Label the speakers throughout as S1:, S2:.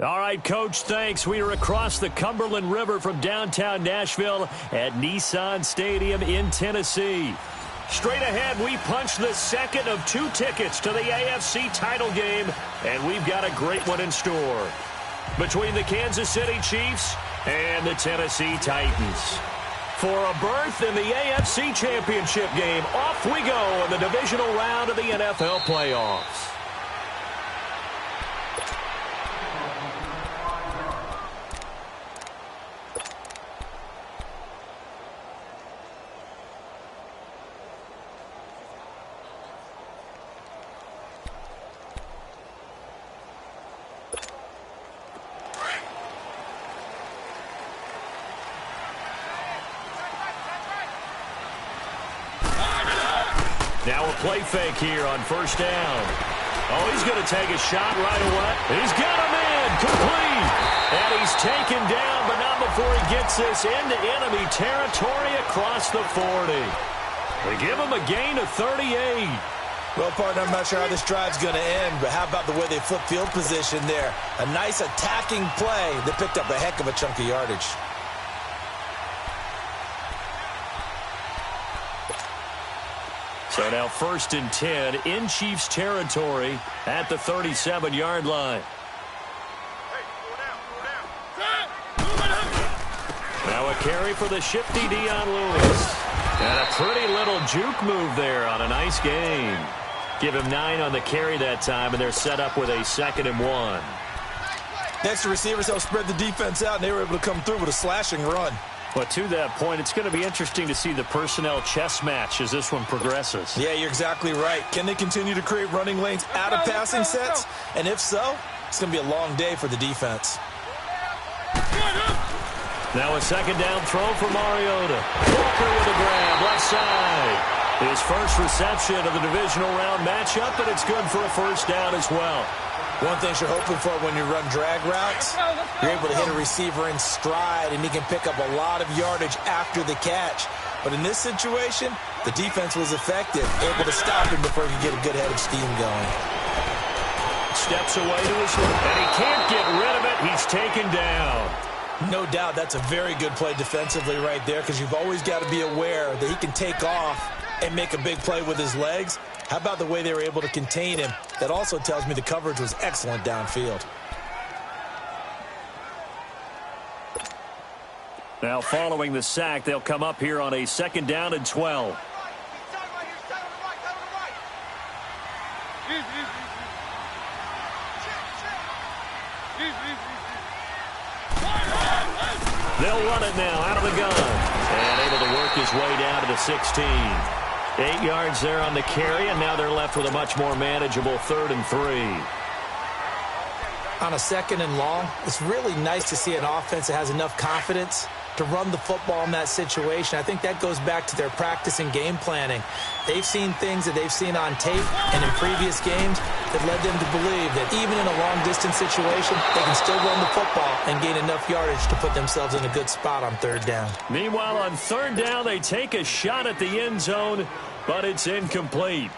S1: All right, Coach, thanks. We are across the Cumberland River from downtown Nashville at Nissan Stadium in Tennessee. Straight ahead, we punch the second of 2 tickets to the AFC title game, and we've got a great one in store between the Kansas City Chiefs and the Tennessee Titans. For a berth in the AFC Championship game, off we go in the divisional round of the NFL playoffs. Now a play fake here on first down. Oh, he's going to take a shot right away. He's got him in, complete. And he's taken down, but not before he gets this into enemy territory across the 40. They give him a gain of 38.
S2: Well, partner, I'm not sure how this drive's going to end, but how about the way they flip field position there? A nice attacking play that picked up a heck of a chunk of yardage.
S1: So now 1st and 10 in Chiefs territory at the 37-yard line. Now a carry for the shifty Dion Lewis. And a pretty little juke move there on a nice gain. Give him 9 on the carry that time, and they're set up with a 2nd and 1.
S2: Next, the receivers helped spread the defense out, and they were able to come through with a slashing run.
S1: But to that point, it's going to be interesting to see the personnel chess match as this one progresses.
S2: Yeah, you're exactly right. Can they continue to create running lanes out of passing sets? And if so, it's going to be a long day for the defense.
S1: Now a 2nd down throw for Mariota. Walker with a grab, left side. His first reception of the divisional round matchup, and it's good for a 1st down as well.
S2: One thing you're hoping for when you run drag routes, you're able to hit a receiver in stride, and he can pick up a lot of yardage after the catch. But in this situation, the defense was effective, able to stop him before he could get a good head of steam going.
S1: Steps away to his left, and he can't get rid of it. He's taken down.
S2: No doubt that's a very good play defensively right there, because you've always got to be aware that he can take off and make a big play with his legs. How about the way they were able to contain him? That also tells me the coverage was excellent downfield.
S1: Now following the sack, they'll come up here on a 2nd down and 12. They'll run it now out of the gun. And able to work his way down to the 16. 8 yards there on the carry, and now they're left with a much more manageable 3rd and 3.
S3: On a 2nd and long, it's really nice to see an offense that has enough confidence to run the football in that situation. I think that goes back to their practice and game planning. They've seen things that they've seen on tape and in previous games that led them to believe that even in a long-distance situation, they can still run the football and gain enough yardage to put themselves in a good spot on 3rd down.
S1: Meanwhile, on 3rd down, they take a shot at the end zone, but it's incomplete.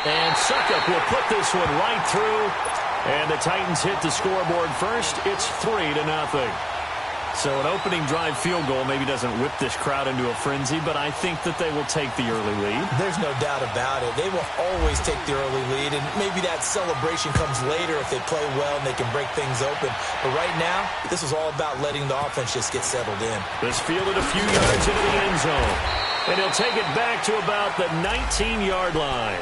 S1: And Suckup will put this one right through. And the Titans hit the scoreboard first. It's 3-0. So an opening drive field goal maybe doesn't whip this crowd into a frenzy, but I think that they will take the early lead.
S2: There's no doubt about it. They will always take the early lead, and maybe that celebration comes later if they play well and they can break things open. But right now, this is all about letting the offense just get settled in.
S1: This fielded a few yards into the end zone. And he'll take it back to about the 19-yard line.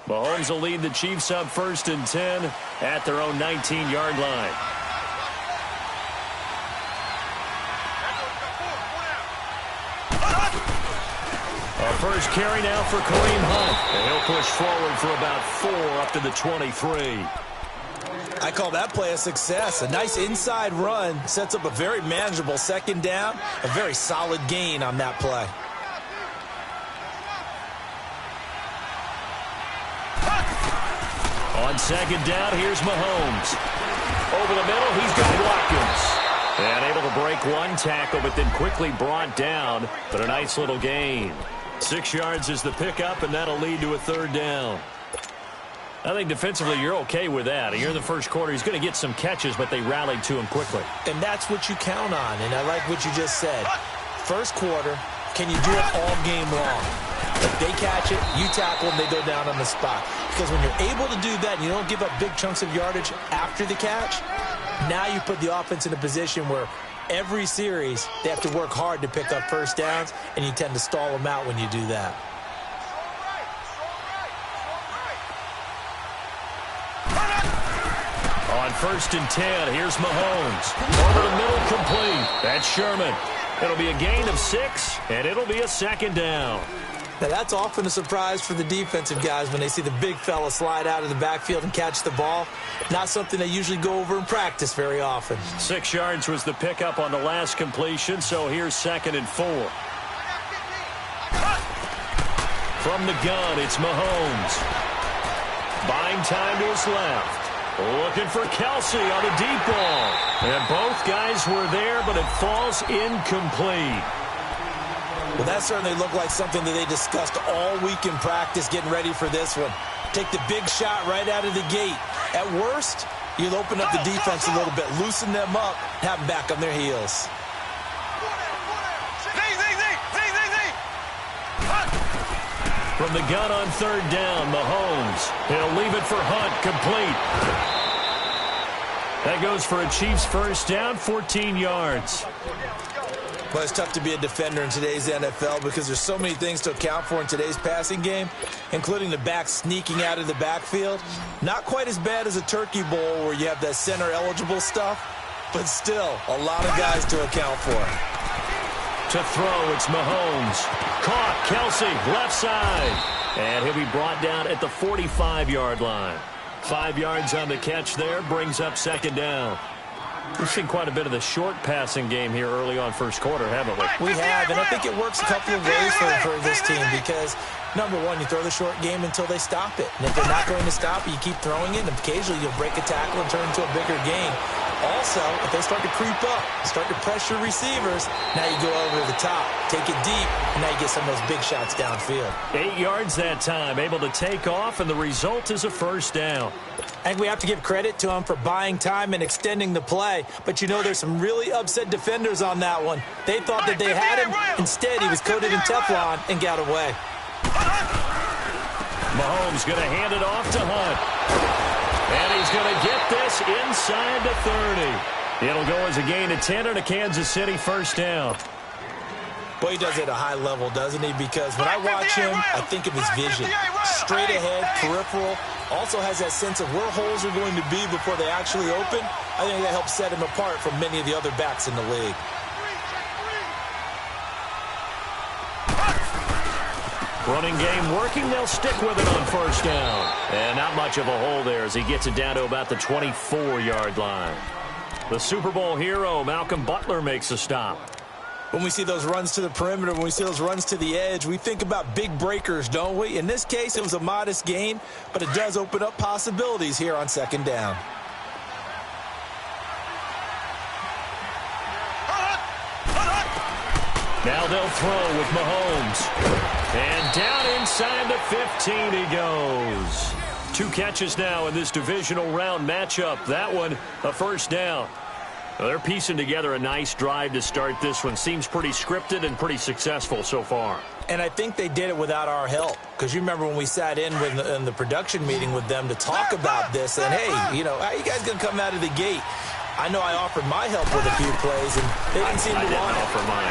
S1: Mahomes will lead the Chiefs up 1st and 10 at their own 19-yard line. A first carry now for Kareem Hunt. And he'll push forward for about 4 up to the 23.
S2: I call that play a success. A nice inside run sets up a very manageable second down, a very solid gain on that play.
S1: On second down, here's Mahomes. Over the middle, he's got Watkins. And able to break one tackle, but then quickly brought down. But a nice little gain. 6 yards is the pickup, and that'll lead to a third down. I think defensively you're okay with that. You're in the first quarter. He's going to get some catches, but they rallied to him quickly.
S3: And that's what you count on, and I like what you just said. First quarter, can you do it all game long? If they catch it, you tackle them, they go down on the spot. Because when you're able to do that and you don't give up big chunks of yardage after the catch, now you put the offense in a position where every series they have to work hard to pick up first downs, and you tend to stall them out when you do that.
S1: On 1st and 10, here's Mahomes. Over the middle, complete. That's Sherman. It'll be a gain of 6, and it'll be a second down.
S3: Now, that's often a surprise for the defensive guys when they see the big fella slide out of the backfield and catch the ball. Not something they usually go over in practice very often.
S1: 6 yards was the pickup on the last completion, so here's 2nd and 4. From the gun, it's Mahomes. Buying time to his left. Looking for Kelsey on the deep ball. And both guys were there, but it falls incomplete.
S2: Well, that certainly looked like something that they discussed all week in practice getting ready for this one. Take the big shot right out of the gate. At worst, you'll open up the defense a little bit, loosen them up, have them back on their heels.
S1: From the gun on 3rd down, Mahomes. He'll leave it for Hunt, complete. That goes for a Chiefs first down, 14 yards.
S2: Well, it's tough to be a defender in today's NFL because there's so many things to account for in today's passing game, including the back sneaking out of the backfield. Not quite as bad as a turkey bowl where you have that center-eligible stuff, but still a lot of guys to account for.
S1: To throw, it's Mahomes. Caught, Kelsey, left side. And he'll be brought down at the 45-yard line. 5 yards on the catch there, brings up 2nd down. We've seen quite a bit of the short passing game here early on first quarter, haven't we?
S3: We have, and I think it works a couple of ways for this team because, number one, you throw the short game until they stop it. And if they're not going to stop it, you keep throwing it, and occasionally you'll break a tackle and turn it into a bigger gain. Also, if they start to creep up, start to pressure receivers, now you go over the top, take it deep, and now you get some of those big shots downfield.
S1: 8 yards that time, able to take off, and the result is a first down.
S3: I think we have to give credit to them for buying time and extending the play. But, you know, there's some really upset defenders on that one. They thought that they had him. Instead, he was coated in Teflon and got away.
S1: Mahomes going to hand it off to Hunt. And he's going to get this inside the 30. It'll go as a gain of 10 and a Kansas City first down.
S2: Boy, he does it at a high level, doesn't he? Because when I watch him, I think of his vision. Straight ahead, peripheral. Also has that sense of where holes are going to be before they actually open. I think that helps set him apart from many of the other backs in the league.
S1: Running game working. They'll stick with it on first down. And not much of a hole there as he gets it down to about the 24-yard line. The Super Bowl hero, Malcolm Butler, makes a stop.
S2: When we see those runs to the perimeter, when we see those runs to the edge, we think about big breakers, don't we? In this case, it was a modest gain, but it does open up possibilities here on 2nd down.
S1: Now they'll throw with Mahomes. And down inside the 15 he goes. 2 catches now in this divisional round matchup. That one, a first down. Well, they're piecing together a nice drive to start this one. Seems pretty scripted and pretty successful so far.
S3: And I think they did it without our help. Because you remember when we sat in the production meeting with them to talk about this. And, hey, you know, how you guys going to come out of the gate? I know I offered my help with a few plays, and they didn't seem to want it.
S1: I didn't offer mine.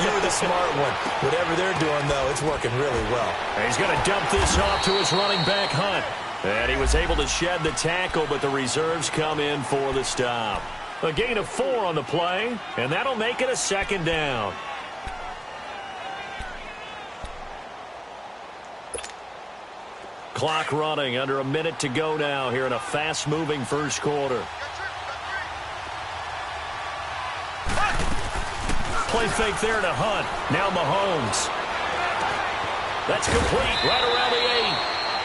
S3: You were the smart one. Whatever they're doing, though, it's working really well.
S1: And he's going to dump this off to his running back, Hunt. And he was able to shed the tackle, but the reserves come in for the stop. A gain of 4 on the play, and that'll make it a 2nd down. clock running. Under a minute to go now here in a fast-moving first quarter. Play fake there to Hunt. Now Mahomes. That's complete right around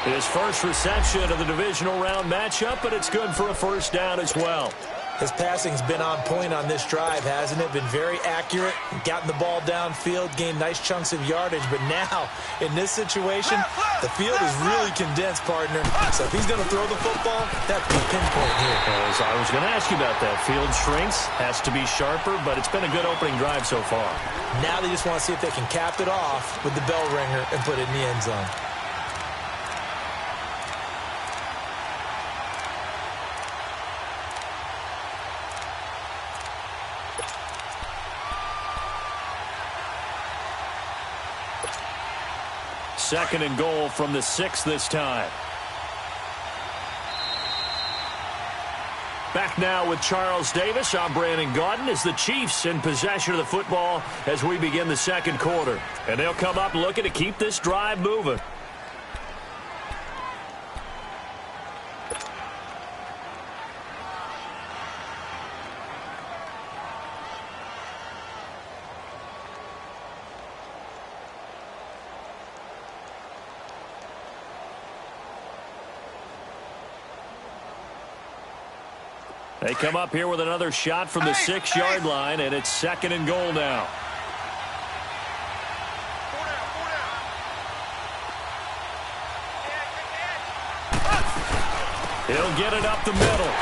S1: the 8. His first reception of the divisional round matchup, but it's good for a first down as well.
S3: His passing's been on point on this drive, hasn't it? Been very accurate, gotten the ball downfield, gained nice chunks of yardage. But now, in this situation, the field is really condensed, partner. So if he's going to throw the football, that could be pinpoint here.
S1: As I was going to ask you about that. Field shrinks, has to be sharper, but it's been a good opening drive so far.
S3: Now they just want to see if they can cap it off with the bell ringer and put it in the end zone.
S1: Second and goal from the 6 this time. Back now with Charles Davis. I'm Brandon Gaudin as the Chiefs in possession of the football as we begin the second quarter. And they'll come up looking to keep this drive moving. They come up here with another shot from the 6-yard line, and it's second and goal now. He'll get it up the middle.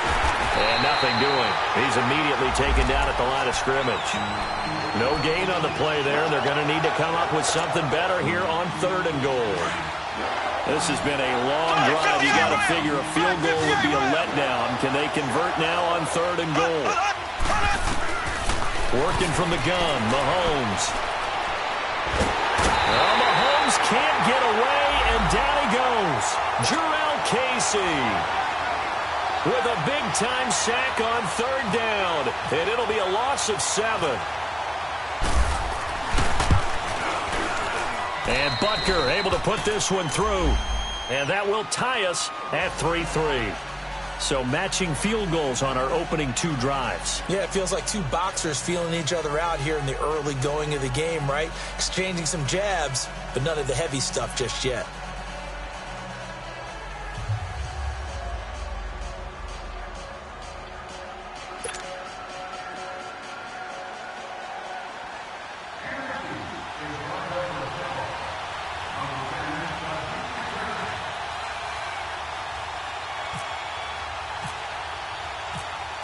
S1: And nothing doing. He's immediately taken down at the line of scrimmage. No gain on the play there, and they're going to need to come up with something better here on third and goal. This has been a long drive. You got to figure a field goal would be a letdown. Can they convert now on third and goal? Working from the gun, Mahomes. Well, Mahomes can't get away, and down he goes. Jurrell Casey with a big-time sack on third down, and it'll be a loss of 7. And Butker able to put this one through. And that will tie us at 3-3. So matching field goals on our opening 2 drives.
S3: Yeah, it feels like 2 boxers feeling each other out here in the early going of the game, right? Exchanging some jabs, but none of the heavy stuff just yet.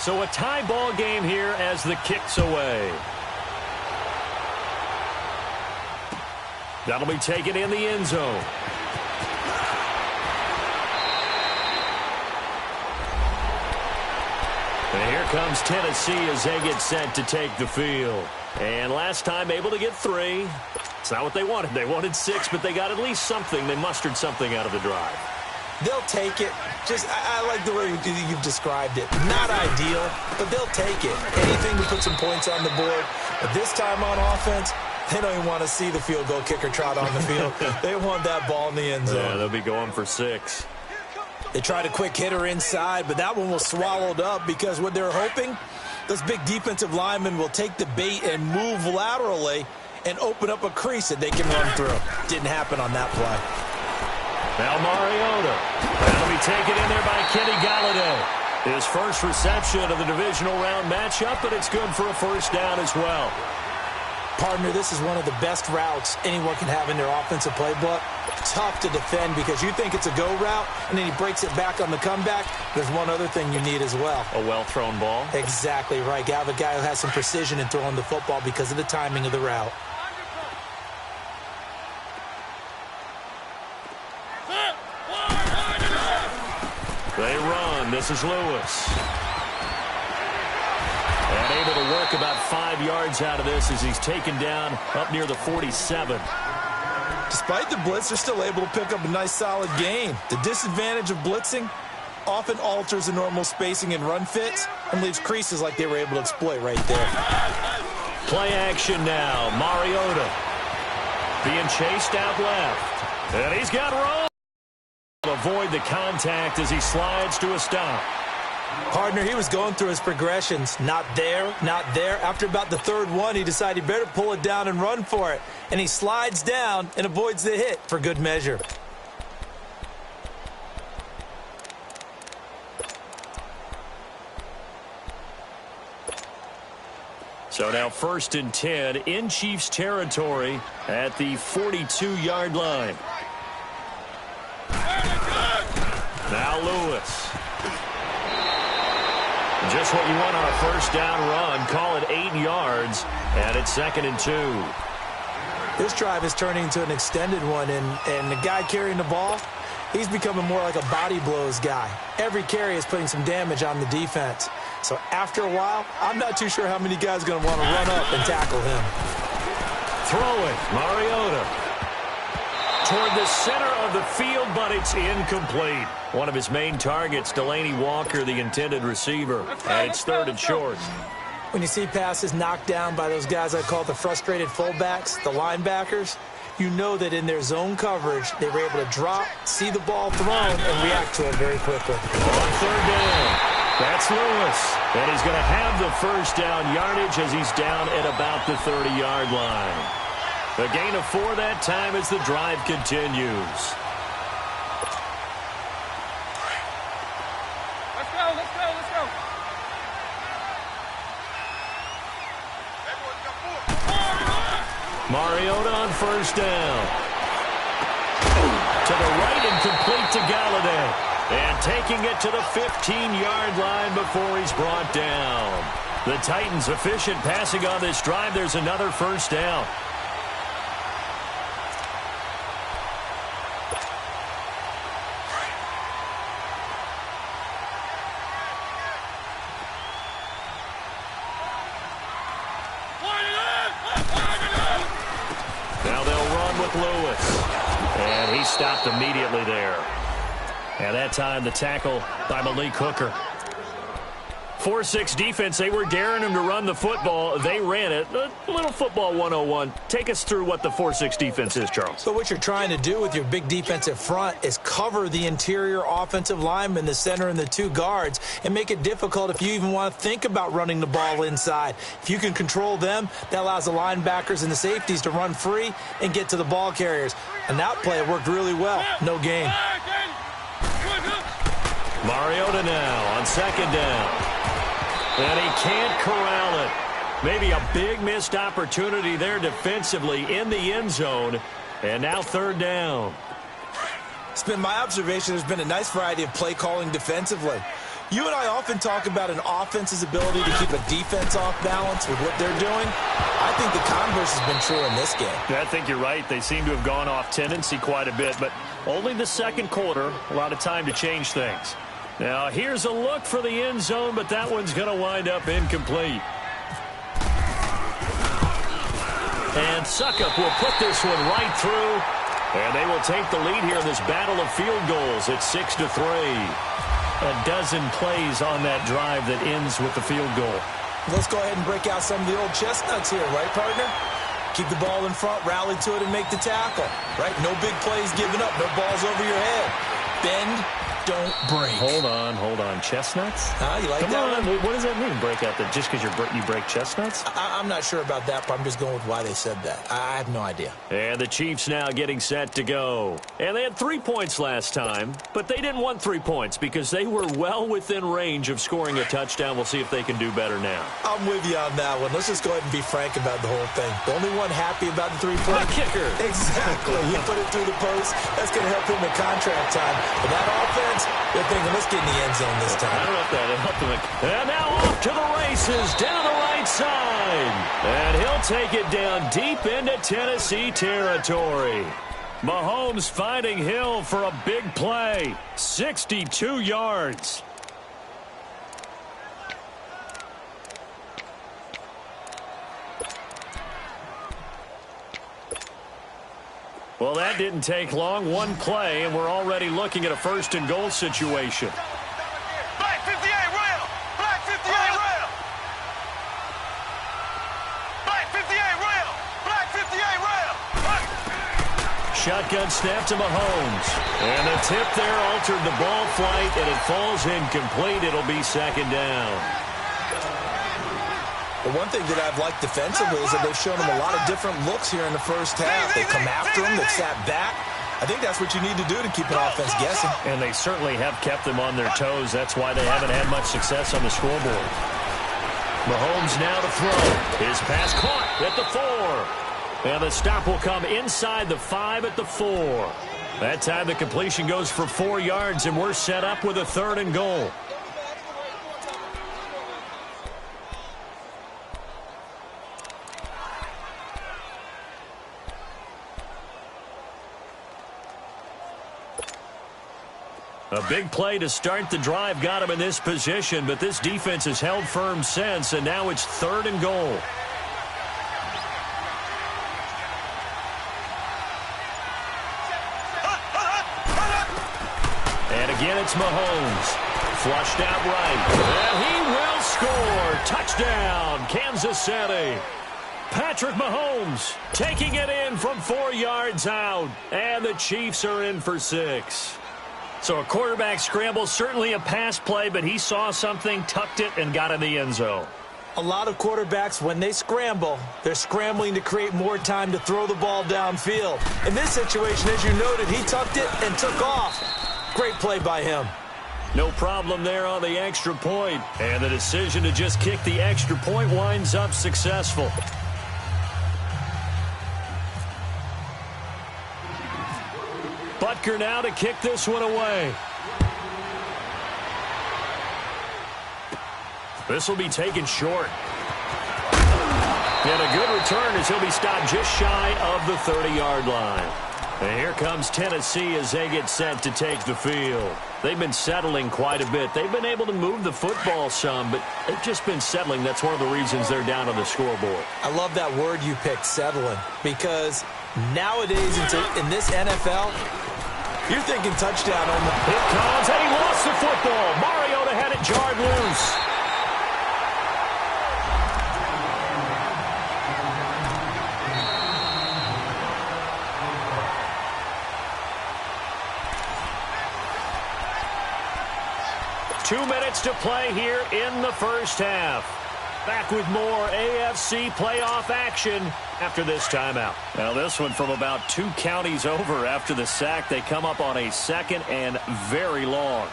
S1: So a tie ball game here as the kick's away. That'll be taken in the end zone. And here comes Tennessee as they get set to take the field. And last time able to get 3. It's not what they wanted. They wanted 6, but they got at least something. They mustered something out of the drive.
S3: They'll take it. I like the way you've described it. Not ideal, but they'll take it. Anything to put some points on the board. But this time on offense, they don't even want to see the field goal kicker trot on the field. They want that ball in the end zone.
S1: Yeah, they'll be going for 6.
S3: They tried a quick hitter inside, but that one was swallowed up because what they're hoping, those big defensive linemen will take the bait and move laterally and open up a crease that they can run through. Didn't happen on that play.
S1: Now Mariota. That'll be taken in there by Kenny Galladay. His first reception of the divisional round matchup, but it's good for a first down as well.
S3: Partner, this is one of the best routes anyone can have in their offensive playbook. Tough to defend because you think it's a go route, and then he breaks it back on the comeback. There's one other thing you need as well.
S1: A well-thrown ball.
S3: Exactly right. You have a guy who has some precision in throwing the football because of the timing of the route.
S1: They run. This is Lewis. And able to work about 5 yards out of this as he's taken down up near the 47.
S3: Despite the blitz, they're still able to pick up a nice solid gain. The disadvantage of blitzing often alters the normal spacing and run fits and leaves creases like they were able to exploit right there.
S1: Play action now. Mariota being chased out left. And he's got room. avoid the contact as he slides to a stop.
S3: Partner, he was going through his progressions. Not there, not there. After about the third one, he decided he better pull it down and run for it. And he slides down and avoids the hit for good measure.
S1: So now 1st and 10 in Chiefs territory at the 42-yard line. Now Lewis. Just what you want on a first down run. Call it 8 yards, and it's 2nd and 2.
S3: This drive is turning into an extended one, and the guy carrying the ball, he's becoming more like a body blows guy. Every carry is putting some damage on the defense. So after a while, I'm not too sure how many guys are going to want to run up and tackle him.
S1: Throwing, Mariota. Toward the center of the field, but it's incomplete. One of his main targets, Delaney Walker, the intended receiver. And it's 3rd and short.
S3: When you see passes knocked down by those guys I call the frustrated fullbacks, the linebackers, you know that in their zone coverage, they were able to drop, see the ball thrown, and react to it very quickly.
S1: On 3rd down, that's Lewis. And he's going to have the first down yardage as he's down at about the 30-yard line. A gain of 4 that time as the drive continues.
S4: Let's go, let's go, let's go.
S1: Mariota on first down. To the right and complete to Galladay. And taking it to the 15-yard line before he's brought down. The Titans efficient passing on this drive. There's another first down. Stopped immediately there. And that time the tackle by Malik Hooker. 4-6 defense. They were daring him to run the football. They ran it. A little football 101. Take us through what the 4-6 defense is, Charles.
S3: So what you're trying to do with your big defensive front is cover the interior offensive lineman, the center, and the 2 guards, and make it difficult if you even want to think about running the ball inside. If you can control them, that allows the linebackers and the safeties to run free and get to the ball carriers. And that play worked really well. No gain.
S1: Mariota now on 2nd down. And he can't corral it. Maybe a big missed opportunity there defensively in the end zone. And now 3rd down.
S2: It's been my observation there's been a nice variety of play calling defensively. You and I often talk about an offense's ability to keep a defense off balance with what they're doing. I think the converse has been true in this game.
S1: Yeah, I think you're right. They seem to have gone off tendency quite a bit, but only the 2nd quarter, a lot of time to change things. Now, here's a look for the end zone, but that one's going to wind up incomplete. And Suckup will put this one right through, and they will take the lead here in this battle of field goals at 6-3. A dozen plays on that drive that ends with the field goal.
S2: Let's go ahead and break out some of the old chestnuts here, right, partner? Keep the ball in front, rally to it, and make the tackle, right? No big plays given up, no balls over your head. Bend, don't break.
S1: Hold on. Chestnuts?
S2: You like
S1: Come
S2: that
S1: on.
S2: one?
S1: What does that mean, break out that just because you break chestnuts?
S2: I'm not sure about that, but I'm just going with why they said that. I have no idea.
S1: And the Chiefs now getting set to go. And they had 3 points last time, but they didn't want 3 points because they were well within range of scoring a touchdown. We'll see if they can do better now.
S2: I'm with you on that one. Let's just go ahead and be frank about the whole thing. The only one happy about the 3-point
S1: The kicker.
S2: Exactly. You put it through the post. That's going to help him in contract time. But that offense, they're thinking, let's get in the end zone this time.
S1: I don't know if that helped him. And now off to the races down the right side. And he'll take it down deep into Tennessee territory. Mahomes finding Hill for a big play. 62 yards. Well, that didn't take long. One play, and we're already looking at a 1st and goal situation.
S4: Black 58 rail! Black 58 rail! Black 58 rail! Black 58 rail!
S1: shotgun snap to Mahomes. And the tip there altered the ball flight, and it falls incomplete. It'll be second down.
S2: Well, one thing that I've liked defensively is that they've shown him a lot of different looks here in the first half. They've come after him. They've sat back. I think that's what you need to do to keep an offense guessing.
S1: And they certainly have kept them on their toes. That's why they haven't had much success on the scoreboard. Mahomes now to throw. His pass caught at the 4. And the stop will come inside the 5 at the 4. That time the completion goes for 4 yards, and we're set up with a 3rd and goal. A big play to start the drive got him in this position, but this defense has held firm since, and now it's 3rd and goal. And again, it's Mahomes. Flushed out right. And he will score. Touchdown, Kansas City. Patrick Mahomes taking it in from 4 yards out. And the Chiefs are in for 6. So a quarterback scramble, certainly a pass play, but he saw something, tucked it, and got in the end zone.
S3: A lot of quarterbacks, when they scramble, they're scrambling to create more time to throw the ball downfield. In this situation, as you noted, he tucked it and took off. Great play by him.
S1: No problem there on the extra point. And the decision to just kick the extra point winds up successful. Butker now to kick this one away. This will be taken short. And a good return as he'll be stopped just shy of the 30-yard line. And here comes Tennessee as they get set to take the field. They've been settling quite a bit. They've been able to move the football some, but they've just been settling. That's one of the reasons they're down on the scoreboard.
S3: I love that word you picked, settling, because nowadays in this NFL, you're thinking touchdown on the...
S1: It comes, and he lost the football. Mariota had it jarred loose. Two minutes to play here in the first half. Back with more AFC playoff action after this timeout. Now this one from about 2 counties over after the sack. They come up on a 2nd and very long.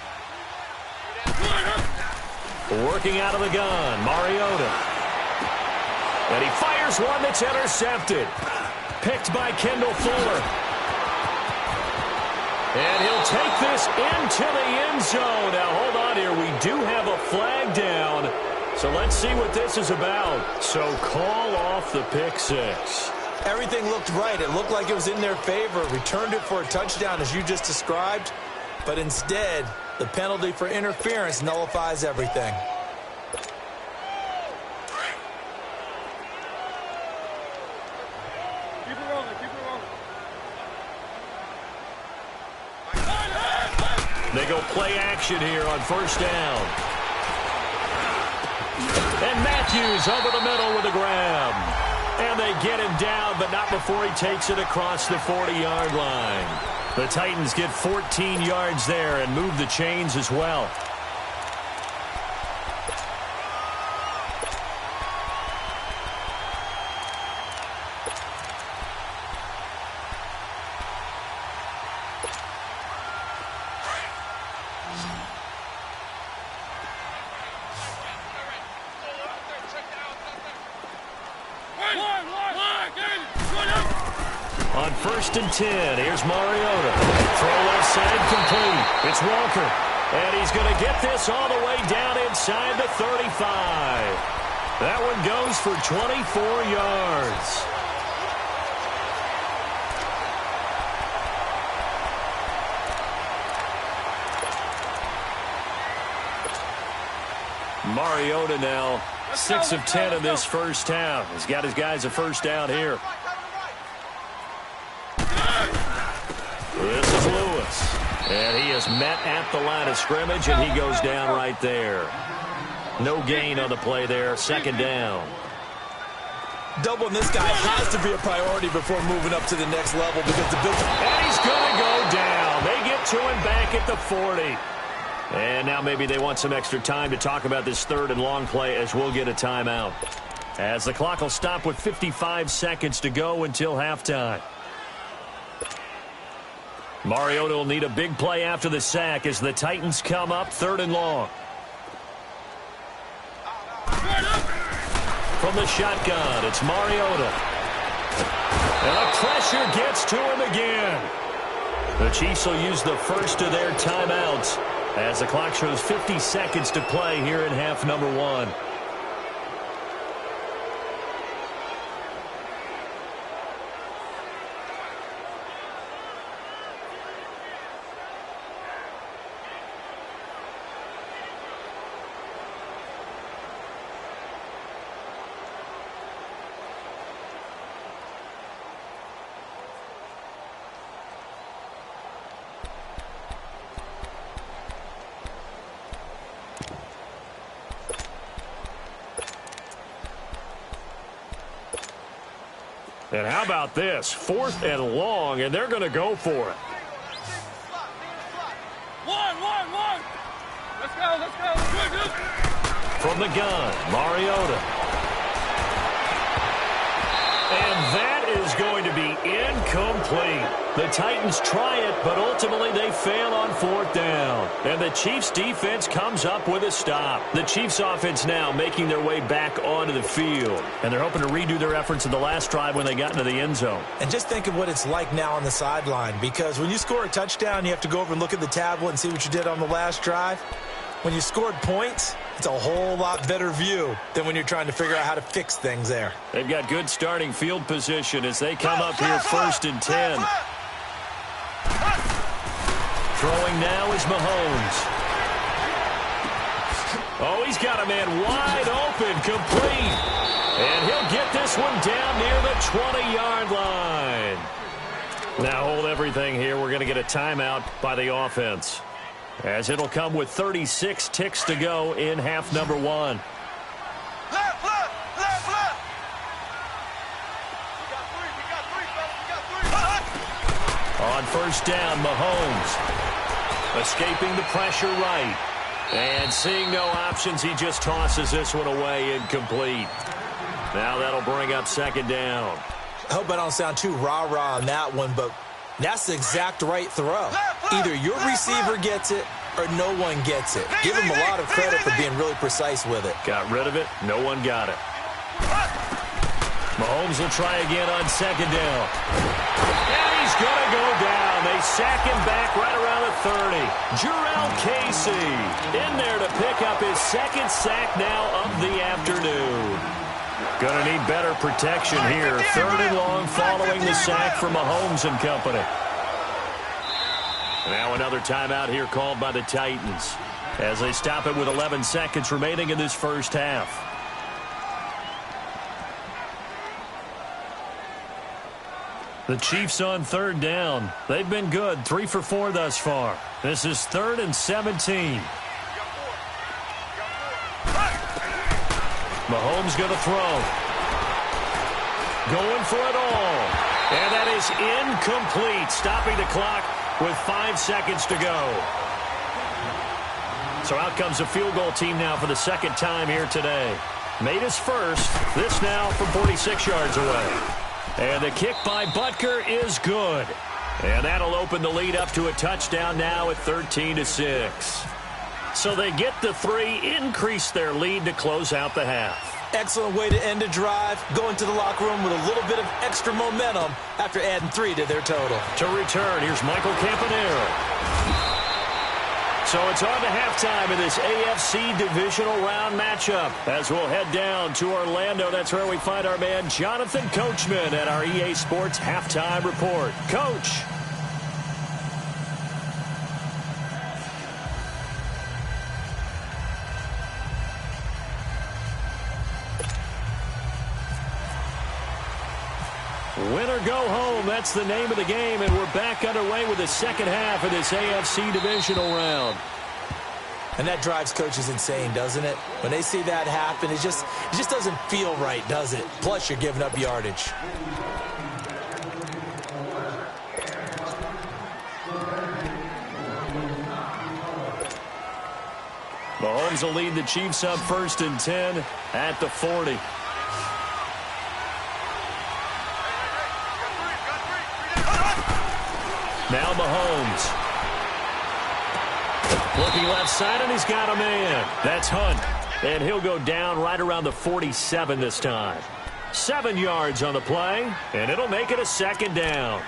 S1: Working out of the gun, Mariota. And he fires one that's intercepted. Picked by Kendall Fuller. And he'll take this into the end zone. Now hold on here. We do have a flag down. So let's see what this is about. So call off the pick 6.
S3: Everything looked right. It looked like it was in their favor. Returned it for a touchdown, as you just described. But instead, the penalty for interference nullifies everything.
S4: Keep it rolling, keep it rolling.
S1: They go play action here on first down. And Matthews over the middle with a grab. And they get him down, but not before he takes it across the 40-yard line. The Titans get 14 yards there and move the chains as well. On 1st and 10, here's Mariota. Throw left side complete. It's Walker. And he's going to get this all the way down inside the 35. That one goes for 24 yards. Mariota now 6 of 10 in this first half. He's got his guys a first down here. This is Lewis. And he is met at the line of scrimmage, and he goes down right there. No gain on the play there. 2nd down.
S2: Doubling this guy has to be a priority before moving up to the next level because the Bills...
S1: And he's going to go down. They get to him back at the 40. And now maybe they want some extra time to talk about this third and long play as we'll get a timeout. As the clock will stop with 55 seconds to go until halftime. Mariota will need a big play after the sack as the Titans come up third and long. From the shotgun, it's Mariota. And the pressure gets to him again. The Chiefs will use the first of their timeouts as the clock shows 50 seconds to play here in half number 1. And how about this? 4th and long, and they're going to go for it.
S4: One. Let's go. Good.
S1: From the gun, Mariota. And that is going to be incomplete. The Titans try it, but ultimately they fail on 4th down. And the Chiefs' defense comes up with a stop. The Chiefs' offense now making their way back onto the field. And they're hoping to redo their efforts in the last drive when they got into the end zone.
S2: And just think of what it's like now on the sideline, because when you score a touchdown, you have to go over and look at the tablet and see what you did on the last drive. When you scored points, it's a whole lot better view than when you're trying to figure out how to fix things there.
S1: They've got good starting field position as they come up here 1st and 10. Throwing now is Mahomes. Oh, he's got a man wide open, complete. And he'll get this one down near the 20-yard line. Now hold everything here. We're going to get a timeout by the offense, as it'll come with 36 ticks to go in half number 1.
S4: Left. We got 3.
S1: On 1st down, Mahomes escaping the pressure right. And seeing no options, he just tosses this one away, incomplete. Now that'll bring up 2nd down.
S2: I hope I don't sound too rah-rah on that one, but that's the exact right throw. Either your receiver gets it or no one gets it. Give him a lot of credit for being really precise with it.
S1: Got rid of it. No one got it. Mahomes will try again on 2nd down. And he's going to go down. They sack him back right around the 30. Jurrell Casey in there to pick up his 2nd sack now of the afternoon. Going to need better protection here. 3rd and long following the sack from Mahomes and company. Now another timeout here called by the Titans as they stop it with 11 seconds remaining in this first half. The Chiefs on 3rd down. They've been good, 3 for 4 thus far. This is 3rd and 17. Mahomes going to throw. Going for it all. And that is incomplete, stopping the clock with 5 seconds to go. So out comes the field goal team now for the 2nd time here today. Made his first. This now from 46 yards away. And the kick by Butker is good. And that'll open the lead up to a touchdown now at 13-6. So they get the 3, increase their lead to close out the half.
S2: Excellent way to end a drive. Go into the locker room with a little bit of extra momentum after adding 3 to their total.
S1: To return, here's Michael Campanera. So it's on to halftime in this AFC divisional round matchup as we'll head down to Orlando. That's where we find our man Jonathan Coachman at our EA Sports Halftime Report. Coach. Win or go home, that's the name of the game, and we're back underway with the second half of this AFC divisional round.
S3: And that drives coaches insane, doesn't it? When they see that happen, it just doesn't feel right, does it? Plus, you're giving up yardage.
S1: Mahomes will lead the Chiefs up 1st and 10 at the 40. Now Mahomes. Looking left side, and he's got a man. That's Hunt. And he'll go down right around the 47 this time. 7 yards on the play, and it'll make it a 2nd down.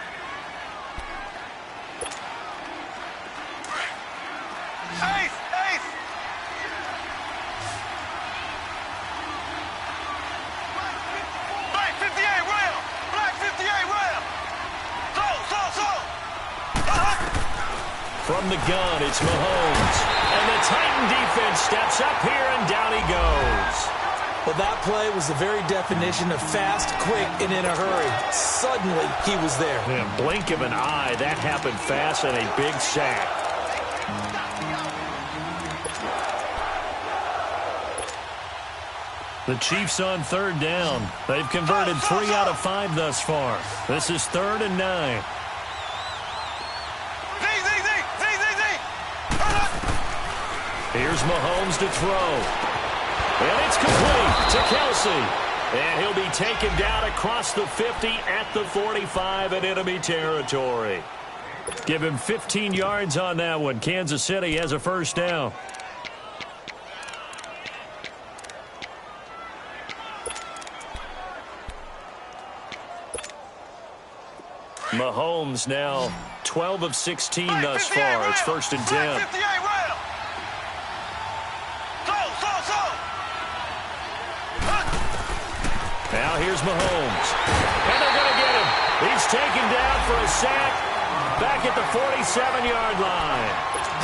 S1: From the gun, it's Mahomes. And the Titan defense steps up here, and down he goes.
S3: Well, that play was the very definition of fast, quick, and in a hurry. Suddenly, he was there.
S1: Yeah, blink of an eye, that happened fast, and a big sack. The Chiefs on 3rd down. They've converted 3 out of 5 thus far. This is 3rd and 9. Here's Mahomes to throw. And it's complete to Kelsey. And he'll be taken down across the 50 at the 45 in enemy territory. Give him 15 yards on that one. Kansas City has a 1st down. Mahomes now 12 of 16 thus far. It's 1st and 10. Now here's Mahomes. And they're going to get him. He's taken down for a sack back at the 47-yard line.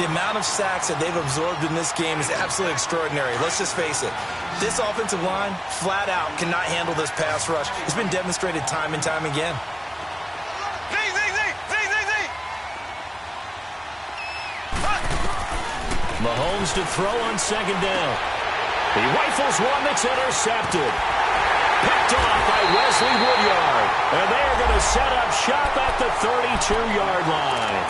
S3: The amount of sacks that they've absorbed in this game is absolutely extraordinary. Let's just face it. This offensive line, flat out, cannot handle this pass rush. It's been demonstrated time and time again.
S1: Mahomes to throw on 2nd down. He rifles one that's intercepted. Picked off by Wesley Woodyard. And they're going to set up shop at the 32-yard line.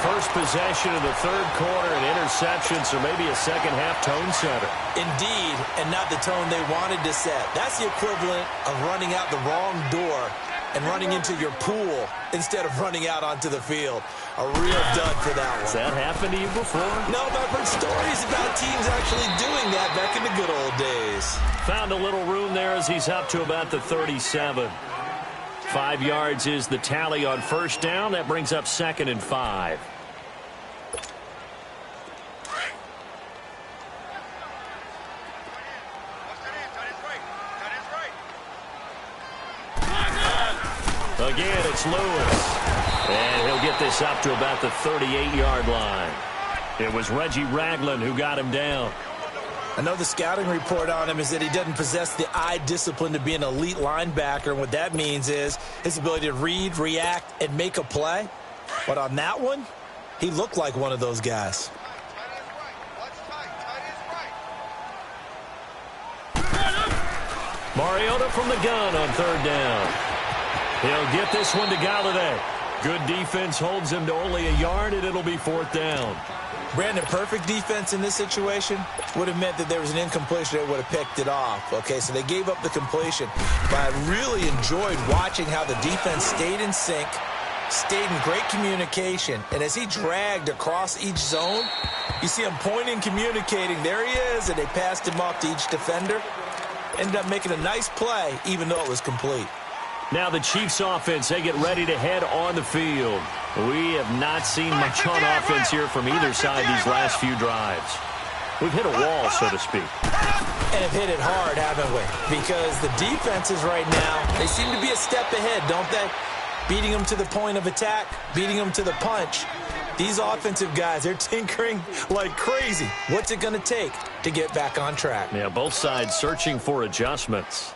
S1: First possession of the 3rd quarter, an interception, so maybe a second-half tone setter.
S3: Indeed, and not the tone they wanted to set. That's the equivalent of running out the wrong door and running into your pool instead of running out onto the field. A real dud for that one.
S1: Has that happened to you before?
S3: No, but I've heard stories about teams actually doing that back in the good old days.
S1: Found a little room there as he's up to about the 37. 5 yards is the tally on 1st down. That brings up 2nd and 5. Again, it's Lewis. And he'll get this up to about the 38-yard line. It was Reggie Ragland who got him down.
S3: I know the scouting report on him is that he doesn't possess the eye discipline to be an elite linebacker. And what that means is his ability to read, react, and make a play. But on that one, he looked like one of those guys.
S1: Mariota from the gun on 3rd down. He'll get this one to Galladay. Good defense holds him to only a yard, and it'll be 4th down.
S3: Brandon, perfect defense in this situation would have meant that there was an incompletion that would have picked it off. Okay, so they gave up the completion. But I really enjoyed watching how the defense stayed in sync, stayed in great communication. And as he dragged across each zone, you see him pointing, communicating. There he is, and they passed him off to each defender. Ended up making a nice play, even though it was complete.
S1: Now the Chiefs offense, they get ready to head on the field. We have not seen much on offense here from either side these last few drives. We've hit a wall, so to speak.
S3: And have hit it hard, haven't we? Because the defenses right now, they seem to be a step ahead, don't they? Beating them to the point of attack, beating them to the punch. These offensive guys, they're tinkering like crazy. What's it going to take to get back on track?
S1: Yeah, both sides searching for adjustments.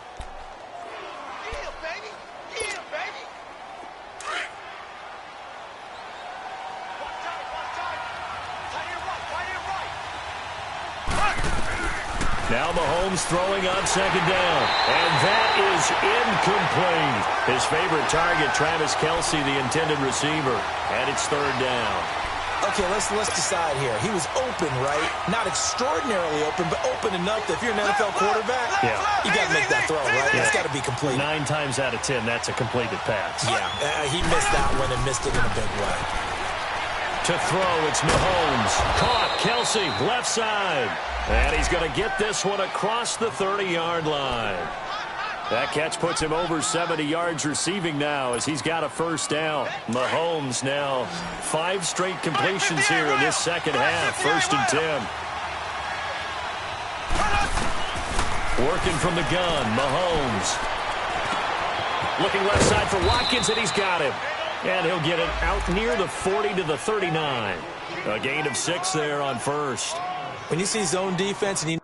S1: Now Mahomes throwing on second down. And that is incomplete. His favorite target, Travis Kelce, the intended receiver. And it's third down.
S2: Okay, let's decide here. He was open, right? Not extraordinarily open, but open enough that if you're an NFL quarterback, you got to make that throw, right?
S1: Yeah.
S2: It's got to be complete.
S1: 9 times out of 10, that's a completed pass.
S2: Yeah, he missed that one and missed it in a big way.
S1: To throw, it's Mahomes. Caught, Kelce, left side. And he's going to get this one across the 30-yard line. That catch puts him over 70 yards receiving now as he's got a first down. Mahomes now 5 straight completions here in this second half. 1st and 10. Working from the gun, Mahomes. Looking left side for Watkins, and he's got him. And he'll get it out near the 40 to the 39. A gain of 6 there on first.
S2: When you see zone defense and you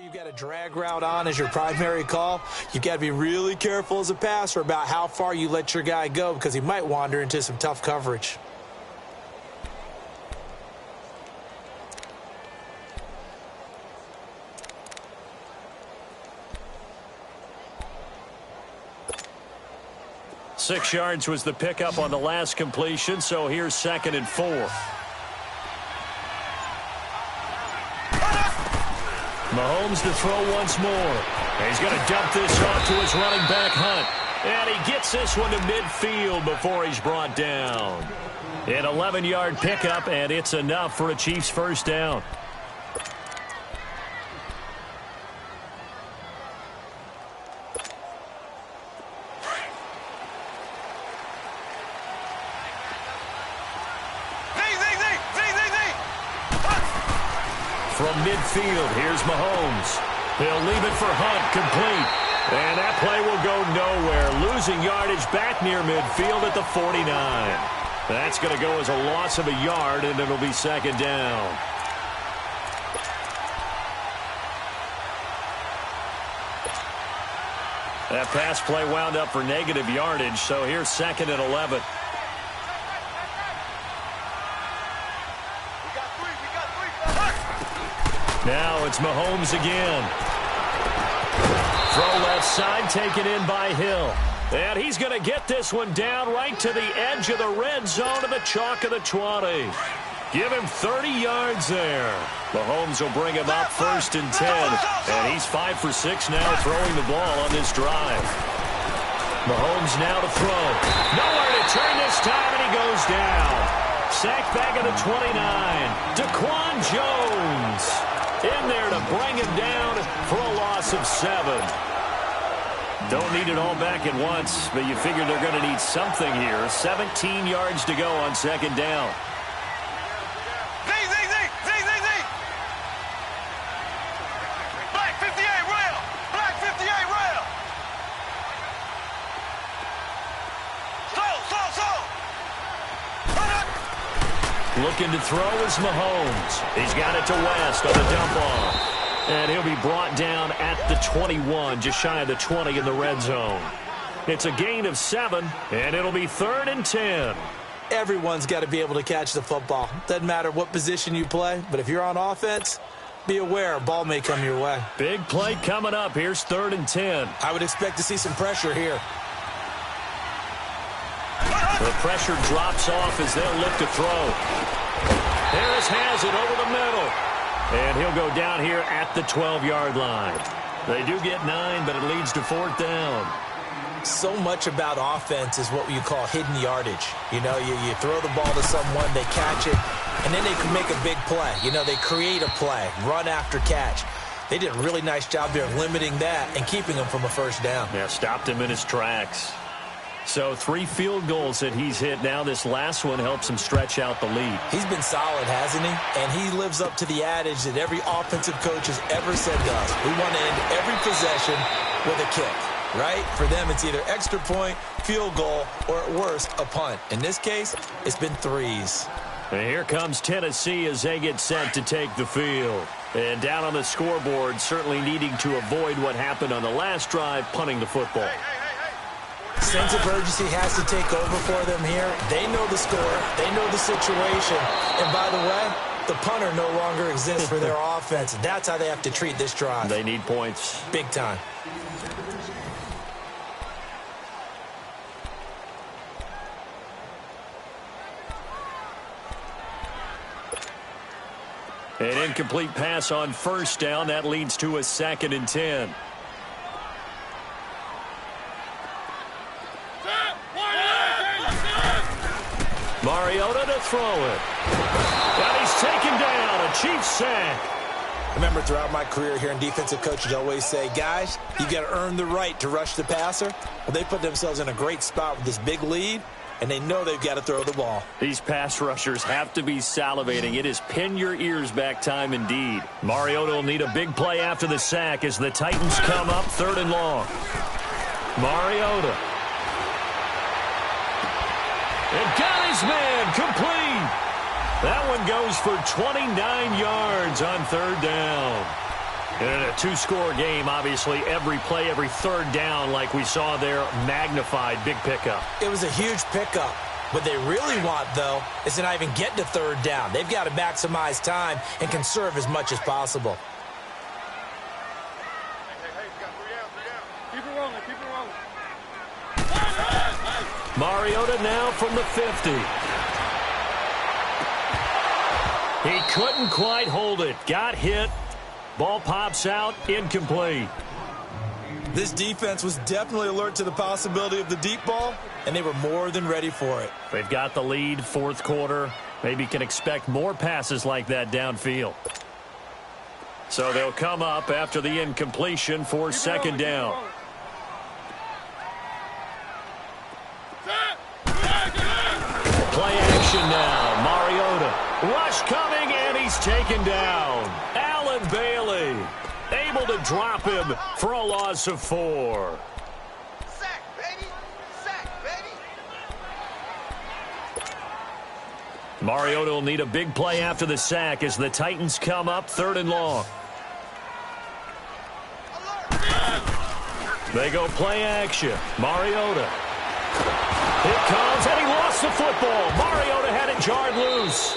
S2: you've got a drag route on as your primary call, you've got to be really careful as a passer about how far you let your guy go because he might wander into some tough coverage.
S1: Six yards was the pickup on the last completion, so here's 2nd and 4. Mahomes to throw once more. And he's going to dump this off to his running back, Hunt. And he gets this one to midfield before he's brought down. An 11-yard pickup, and it's enough for a Chiefs first down. From midfield, here's Mahomes. He'll leave it for Hunt, complete. And that play will go nowhere. Losing yardage back near midfield at the 49. That's going to go as a loss of a yard, and it'll be 2nd down. That pass play wound up for negative yardage, so here's 2nd and 11. Now it's Mahomes again. Throw left side, taken in by Hill. And he's going to get this one down right to the edge of the red zone of the chalk of the 20. Give him 30 yards there. Mahomes will bring him up 1st and 10. And he's 5 for 6 now throwing the ball on this drive. Mahomes now to throw. Nowhere to turn this time, and he goes down. Sacked back at the 29. Daquan Jones in there to bring him down for a loss of 7. Don't need it all back at once, but you figure they're going to need something here. 17 yards to go on 2nd down.
S4: Black 58 rail! Black 58 rail!
S1: Looking to throw is Mahomes. He's got it to West on the dump off. And he'll be brought down at the 21, just shy of the 20 in the red zone. It's a gain of 7, and it'll be 3rd and 10.
S3: Everyone's got to be able to catch the football. Doesn't matter what position you play, but if you're on offense, be aware a ball may come your way.
S1: Big play coming up. Here's 3rd and 10.
S2: I would expect to see some pressure here.
S1: The pressure drops off as they'll look to throw. Harris has it over the middle. And he'll go down here at the 12-yard line. They do get 9, but it leads to 4th down.
S2: So much about offense is what you call hidden yardage. You know, you throw the ball to someone, they catch it, and then they can make a big play. You know, they create a play, run after catch. They did a really nice job there of limiting that and keeping him from a first down.
S1: Yeah, stopped him in his tracks. So 3 field goals that he's hit now. This last one helps him stretch out the lead.
S2: He's been solid, hasn't he? And he lives up to the adage that every offensive coach has ever said to us. We want to end every possession with a kick, right? For them, it's either extra point, field goal, or at worst, a punt. In this case, it's been 3s.
S1: And here comes Tennessee as they get set to take the field. And down on the scoreboard, certainly needing to avoid what happened on the last drive, punting the football.
S3: Sense of urgency has to take over for them here. They know the score. They know the situation. And by the way, the punter no longer exists for their offense. That's how they have to treat this drive.
S1: They need points.
S3: Big time.
S1: An incomplete pass on first down. That leads to a 2nd and 10. Mariota to throw it. And he's taken down. A Chiefs sack.
S2: Remember, throughout my career here in defensive coaches always say, guys, you got to earn the right to rush the passer. Well, they put themselves in a great spot with this big lead, and they know they've got to throw the ball.
S1: These pass rushers have to be salivating. It is pin your ears back time indeed. Mariota will need a big play after the sack as the Titans come up 3rd and long. Mariota. And got his man complete. That one goes for 29 yards on 3rd down. And in a 2-score game, obviously, every play, every 3rd down, like we saw there, magnified. Big pickup.
S3: It was a huge pickup. What they really want, though, is to not even get to 3rd down. They've got to maximize time and conserve as much as possible.
S4: Keep it rolling, keep it rolling.
S1: Mariota now from the 50. He couldn't quite hold it. Got hit. Ball pops out. Incomplete.
S2: This defense was definitely alert to the possibility of the deep ball, and they were more than ready for it.
S1: They've got the lead, 4th quarter. Maybe can expect more passes like that downfield. So they'll come up after the incompletion for 2nd down. Play action now. Mariota. Rush coming, and he's taken down. Allen Bailey able to drop him for a loss of 4.
S4: Sack, baby. Sack, baby.
S1: Mariota will need a big play after the sack as the Titans come up 3rd and long. They go play action. Mariota. It comes, and he lost the football. Mariota had it jarred loose.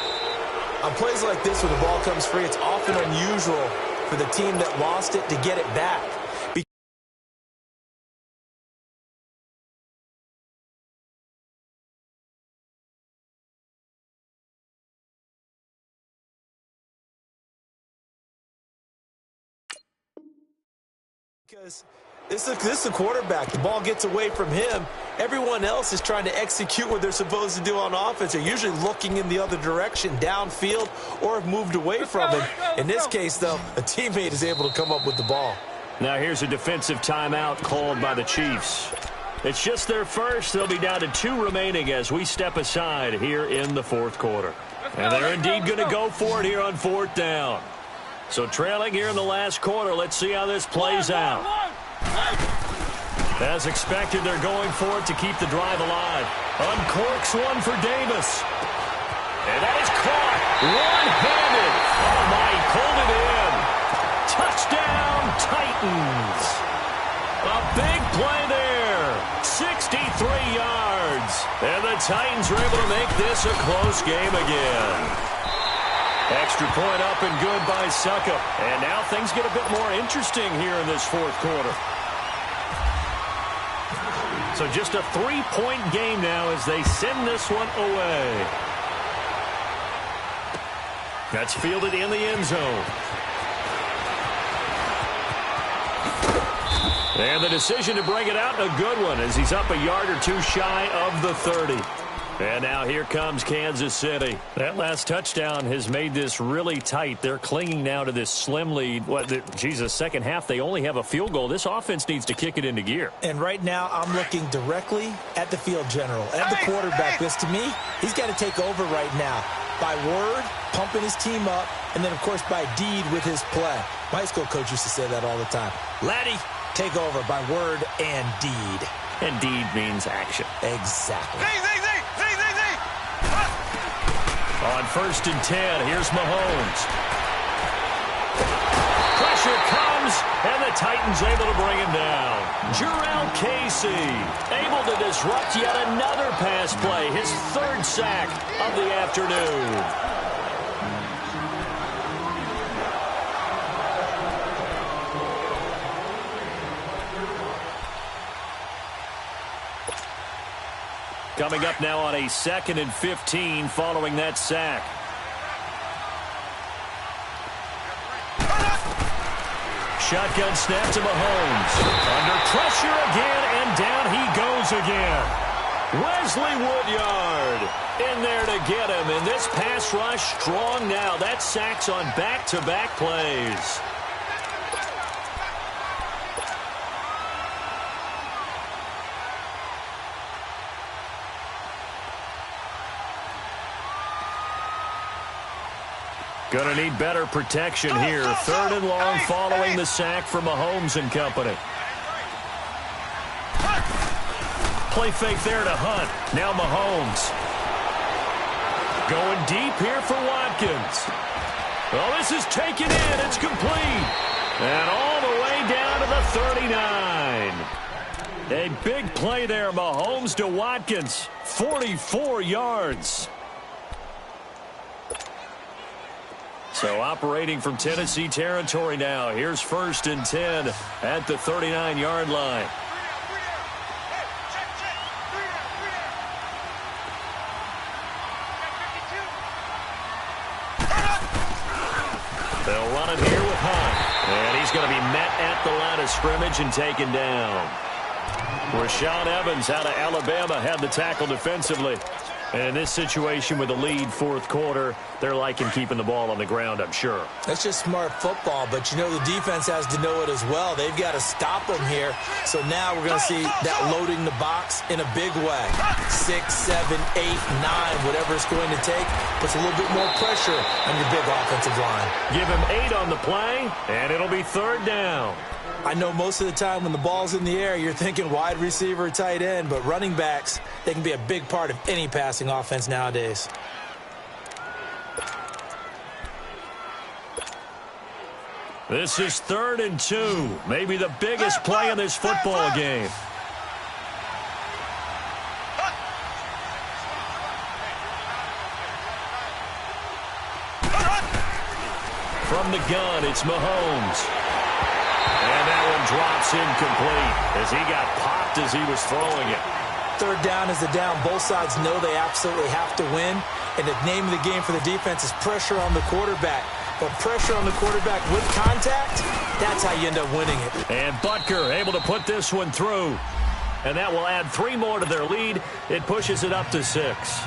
S2: On plays like this where the ball comes free, it's often unusual for the team that lost it to get it back. Because this is a quarterback. The ball gets away from him. Everyone else is trying to execute what they're supposed to do on offense. They're usually looking in the other direction, downfield, or have moved away from him. In this case, though, a teammate is able to come up with the ball.
S1: Now here's a defensive timeout called by the Chiefs. It's just their first. They'll be down to 2 remaining as we step aside here in the 4th quarter. And they're indeed going to go for it here on 4th down. So trailing here in the last quarter, let's see how this plays out. As expected, they're going for it to keep the drive alive. Uncorks one for Davis. And that is caught. One-handed. Oh, my, he pulled it in. Touchdown, Titans. A big play there. 63 yards. And the Titans are able to make this a close game again. Extra point up and good by Suckup. And now things get a bit more interesting here in this 4th quarter. So just a 3-point game now as they send this one away. That's fielded in the end zone. And the decision to bring it out, a good one, as he's up a yard or 2 shy of the 30. And now here comes Kansas City. That last touchdown has made this really tight. They're clinging now to this slim lead. Second half, they only have a field goal. This offense needs to kick it into gear.
S3: And right now, I'm looking directly at the field general, at the quarterback, because to me, he's got to take over right now. By word, pumping his team up, and then, of course, by deed with his play. My high school coach used to say that all the time. Laddie, take over by word and deed.
S1: And deed means action.
S3: Exactly.
S1: On 1st and 10, here's Mahomes. Pressure comes, and the Titans able to bring him down. Jurrell Casey able to disrupt yet another pass play, his 3rd sack of the afternoon. Coming up now on a 2nd and 15 following that sack. Shotgun snap to Mahomes. Under pressure again, and down he goes again. Wesley Woodyard in there to get him. And this pass rush strong now. That sacks on back-to-back plays. Going to need better protection here. 3rd and long following the sack from Mahomes and company. Play fake there to Hunt. Now Mahomes. Going deep here for Watkins. Well, this is taken in. It's complete. And all the way down to the 39. A big play there. Mahomes to Watkins. 44 yards. So operating from Tennessee territory now. Here's 1st and 10 at the 39-yard line. They'll run it here with Hunt. And he's going to be met at the line of scrimmage and taken down. Rashaan Evans out of Alabama had the tackle defensively. And in this situation with a lead 4th quarter, they're liking keeping the ball on the ground, I'm sure.
S3: That's just smart football, but, you know, the defense has to know it as well. They've got to stop them here. So now we're going to see that loading the box in a big way. 6, 7, 8, 9, whatever it's going to take, puts a little bit more pressure on your big offensive line.
S1: Give him 8 on the play, and it'll be 3rd down.
S3: I know most of the time when the ball's in the air, you're thinking wide receiver, tight end, but running backs, they can be a big part of any passing offense nowadays.
S1: This is 3rd and 2, maybe the biggest play in this football game. From the gun, it's Mahomes. And that one drops incomplete as he got popped as he was throwing it.
S3: 3rd down is the down. Both sides know they absolutely have to win. And the name of the game for the defense is pressure on the quarterback. But pressure on the quarterback with contact, that's how you end up winning it.
S1: And Butker able to put this one through. And that will add 3 more to their lead. It pushes it up to 6.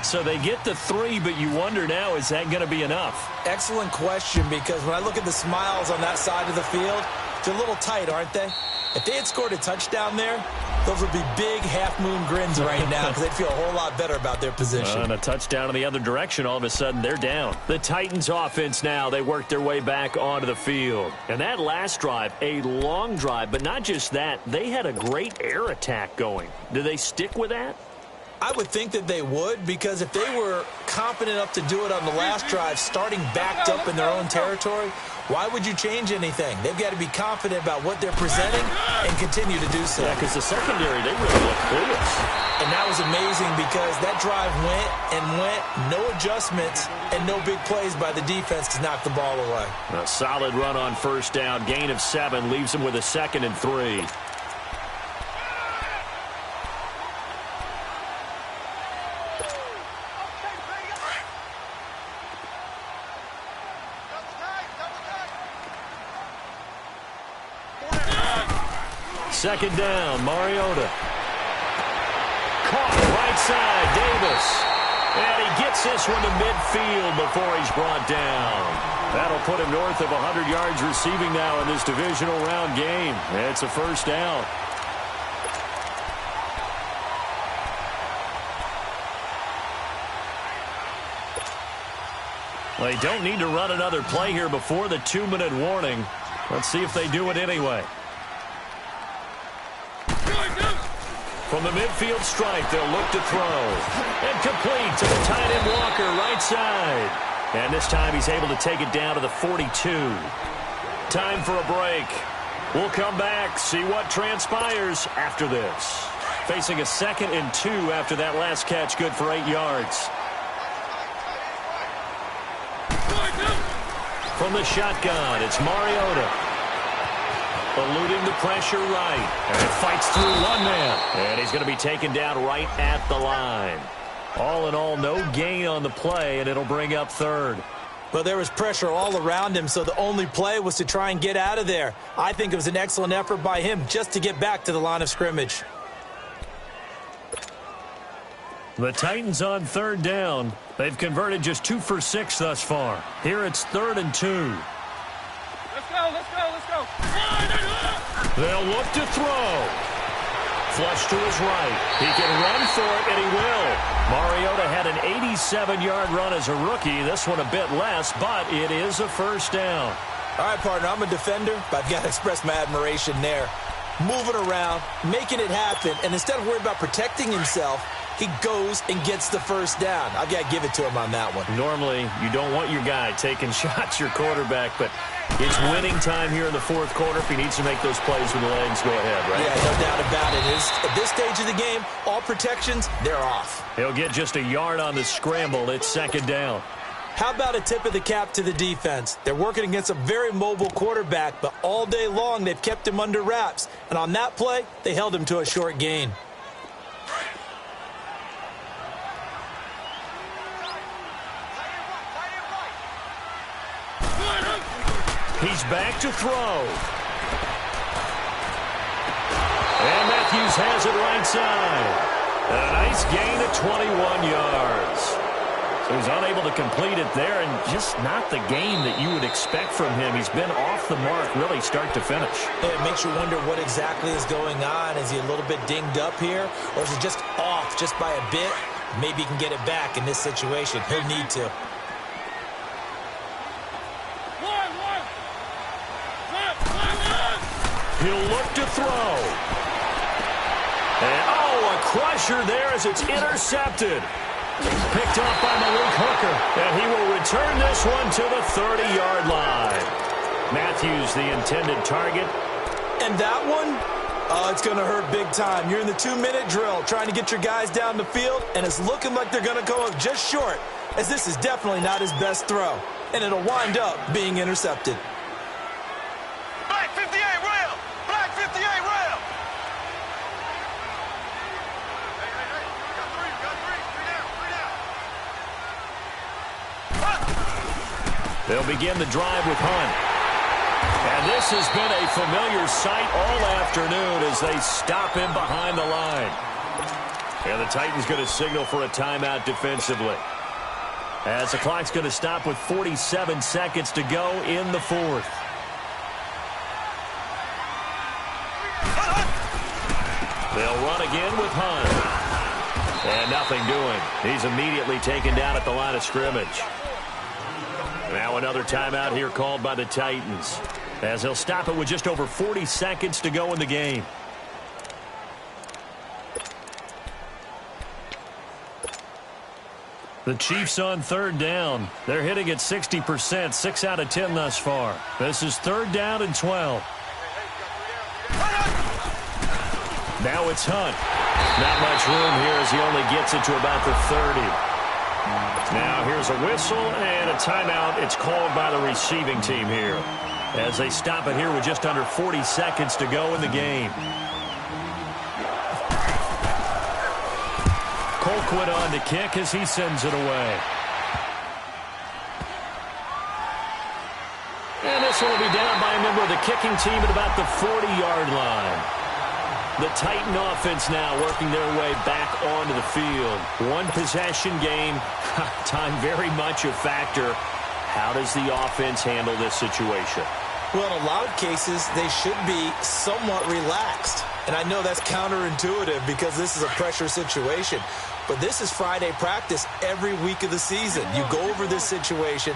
S1: So they get the 3, but you wonder now, is that going to be enough?
S3: Excellent question, because when I look at the smiles on that side of the field, they're a little tight, aren't they? If they had scored a touchdown there, those would be big half-moon grins right now because they'd feel a whole lot better about their position.
S1: And a touchdown in the other direction, all of a sudden they're down. The Titans offense now, they work their way back onto the field. And that last drive, a long drive, but not just that, they had a great air attack going. Do they stick with that?
S3: I would think that they would, because if they were confident enough to do it on the last drive, starting backed up in their own territory, why would you change anything? They've got to be confident about what they're presenting and continue to do so.
S1: Yeah, because the secondary, they really look clueless.
S3: And that was amazing because that drive went, no adjustments, and no big plays by the defense to knock the ball away.
S1: A solid run on 1st down, gain of 7, leaves them with a 2nd and 3. Second down, Mariota. Caught right right side, Davis. And he gets this one to midfield before he's brought down. That'll put him north of 100 yards receiving now in this divisional round game. It's a first down. They don't need to run another play here before the 2-minute warning. Let's see if they do it anyway. From the midfield stripe, they'll look to throw. And complete to the tight end Walker, right side. And this time he's able to take it down to the 42. Time for a break. We'll come back, see what transpires after this. Facing a 2nd and 2 after that last catch, good for 8 yards. From the shotgun, it's Mariota. Eluding the pressure right. And it fights through one man. And he's going to be taken down right at the line. All in all, no gain on the play, and it'll bring up 3rd.
S3: Well, there was pressure all around him, so the only play was to try and get out of there. I think it was an excellent effort by him just to get back to the line of scrimmage.
S1: The Titans on 3rd down. They've converted just 2 for 6 thus far. Here it's 3rd and 2.
S4: Let's go, let's go, let's go.
S1: They'll look to throw. Flush to his right. He can run for it, and he will. Mariota had an 87-yard run as a rookie. This one a bit less, but it is a first down.
S2: All right, partner, I'm a defender, but I've got to express my admiration there. Moving around, making it happen, and instead of worrying about protecting himself, he goes and gets the first down. I've got to give it to him on that one.
S1: Normally, you don't want your guy taking shots, your quarterback, but it's winning time here in the 4th quarter. If he needs to make those plays with the legs, go ahead, right?
S2: Yeah, no doubt about it. At this stage of the game, all protections, they're off.
S1: He'll get just a yard on the scramble. It's 2nd down.
S3: How about a tip of the cap to the defense? They're working against a very mobile quarterback, but all day long they've kept him under wraps. And on that play, they held him to a short gain.
S1: He's back to throw. And Matthews has it right side. A nice gain of 21 yards. So he's unable to complete it there, and just not the game that you would expect from him. He's been off the mark really start to finish.
S3: It makes you wonder what exactly is going on. Is he a little bit dinged up here, or is he just off just by a bit? Maybe he can get it back in this situation. He'll need to.
S1: He'll look to throw. And, a crusher there as it's intercepted. Picked off by Malik Hooker. And he will return this one to the 30-yard line. Matthews, the intended target.
S3: And that one, it's going to hurt big time. You're in the 2-minute drill trying to get your guys down the field, and it's looking like they're going to go up just short, as this is definitely not his best throw. And it'll wind up being intercepted.
S4: Black 58 rail! Black 58 rail! Hey, got three down.
S1: They'll begin the drive with Hunt. And this has been a familiar sight all afternoon as they stop him behind the line. And the Titans going to signal for a timeout defensively, as the clock's going to stop with 47 seconds to go in the 4th. They'll run again with Hunt. And nothing doing. He's immediately taken down at the line of scrimmage. Now another timeout here called by the Titans, as they'll stop it with just over 40 seconds to go in the game. The Chiefs on 3rd down. They're hitting at 60%, 6 out of 10 thus far. This is 3rd down and 12. Now it's Hunt. Not much room here as he only gets it to about the 30. Now here's a whistle and a timeout. It's called by the receiving team here, as they stop it here with just under 40 seconds to go in the game. Colquitt on to kick as he sends it away. And this one will be down by a member of the kicking team at about the 40-yard line. The Titan offense now working their way back onto the field. One possession game. Time very much a factor. How does the offense handle this situation?
S2: Well, in a lot of cases, they should be somewhat relaxed. And I know that's counterintuitive because this is a pressure situation. But this is Friday practice every week of the season. You go over this situation,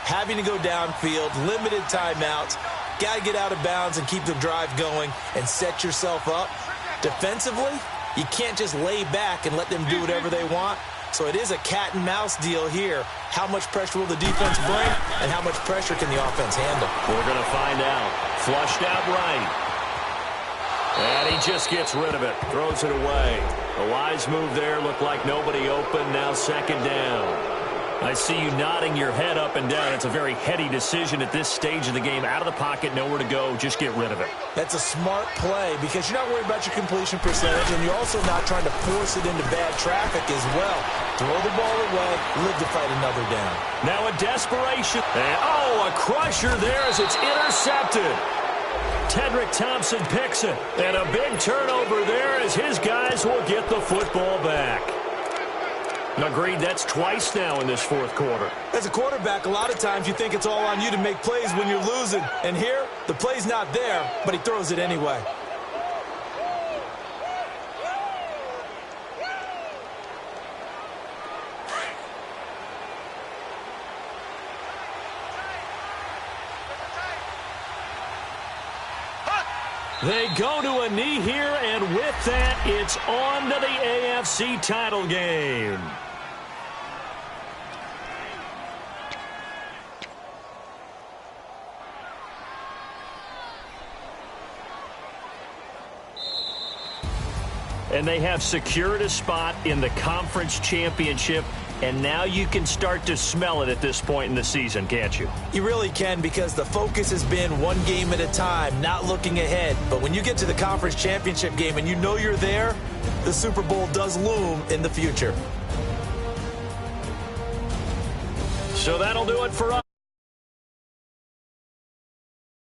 S2: having to go downfield, limited timeouts, got to get out of bounds and keep the drive going and set yourself up. Defensively, you can't just lay back and let them do whatever they want. So it is a cat and mouse deal here. How much pressure will the defense bring, and how much pressure can the offense handle?
S1: We're going to find out. Flushed out right. And he just gets rid of it. Throws it away. A wise move there. Looked like nobody open. Now second down. I see you nodding your head up and down. It's a very heady decision at this stage of the game. Out of the pocket, nowhere to go. Just get rid of it.
S2: That's a smart play because you're not worried about your completion percentage, and you're also not trying to force it into bad traffic as well. Throw the ball away, live to fight another down.
S1: Now a desperation. And, oh, a crusher there as it's intercepted. Tedrick Thompson picks it. And a big turnover there as his guys will get the football back. Agreed, that's twice now in this fourth quarter.
S2: As a quarterback, a lot of times you think it's all on you to make plays when you're losing. And here, the play's not there, but he throws it anyway.
S1: They go to a knee here, and with that, it's on to the AFC title game. And they have secured a spot in the conference championship. And now you can start to smell it at this point in the season, can't you?
S2: You really can, because the focus has been one game at a time, not looking ahead. But when you get to the conference championship game and you know you're there, the Super Bowl does loom in the future.
S1: So that'll do it for us.